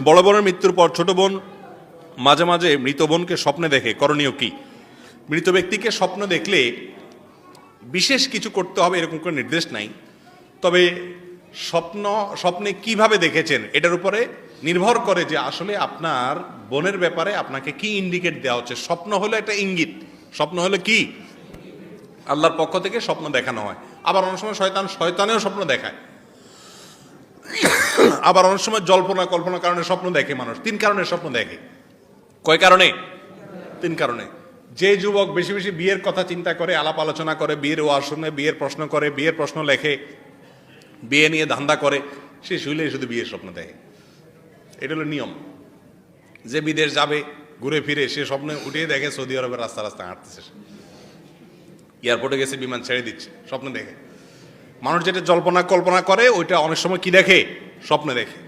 বড় বোনের মৃত্যুর পর ছোট বোন মাঝে মাঝে মৃত বোনকে স্বপ্নে দেখে, করণীয় কি? মৃত ব্যক্তিকে স্বপ্ন দেখলে বিশেষ কিছু করতে হবে এরকম কোনো নির্দেশ নাই, তবে স্বপ্নে কিভাবে দেখেছেন এটার উপরে নির্ভর করে যে আসলে আপনার বোনের ব্যাপারে আপনাকে কি ইন্ডিকেট দেওয়া হচ্ছে। স্বপ্ন হলো একটা ইঙ্গিত, স্বপ্ন হলো কি আল্লাহর পক্ষ থেকে স্বপ্ন দেখানো হয়। আবার অনেক সময় শয়তানেও স্বপ্ন দেখায়, আবার অনেক সময় কল্পনা কারণে স্বপ্ন দেখে মানুষ। 3 কারণে স্বপ্ন দেখে। কয় কারণে? 3 কারণে। যে যুবক বেশি বেশি বিয়ের কথা চিন্তা করে, আলাপ আলোচনা করে, বিয়ের ওয়াজ শুনে, বিয়ের প্রশ্ন করে, বিয়ের প্রশ্ন লেখে, বিয়ে নিয়ে ধান্দা করে, সে শুইলে শুধু বিয়ের স্বপ্ন দেখে। এটা হলো নিয়ম। যে বিদেশ যাবে ঘুরে ফিরে সে স্বপ্নে উঠিয়ে দেখে সৌদি আরবের রাস্তা হাঁটতেছে, এয়ারপোর্টে গেছে, বিমান ছেড়ে দিচ্ছে, স্বপ্ন দেখে। মানুষ যেটা কল্পনা করে ওইটা অনেক সময় কি দেখে? স্বপ্নে দেখে।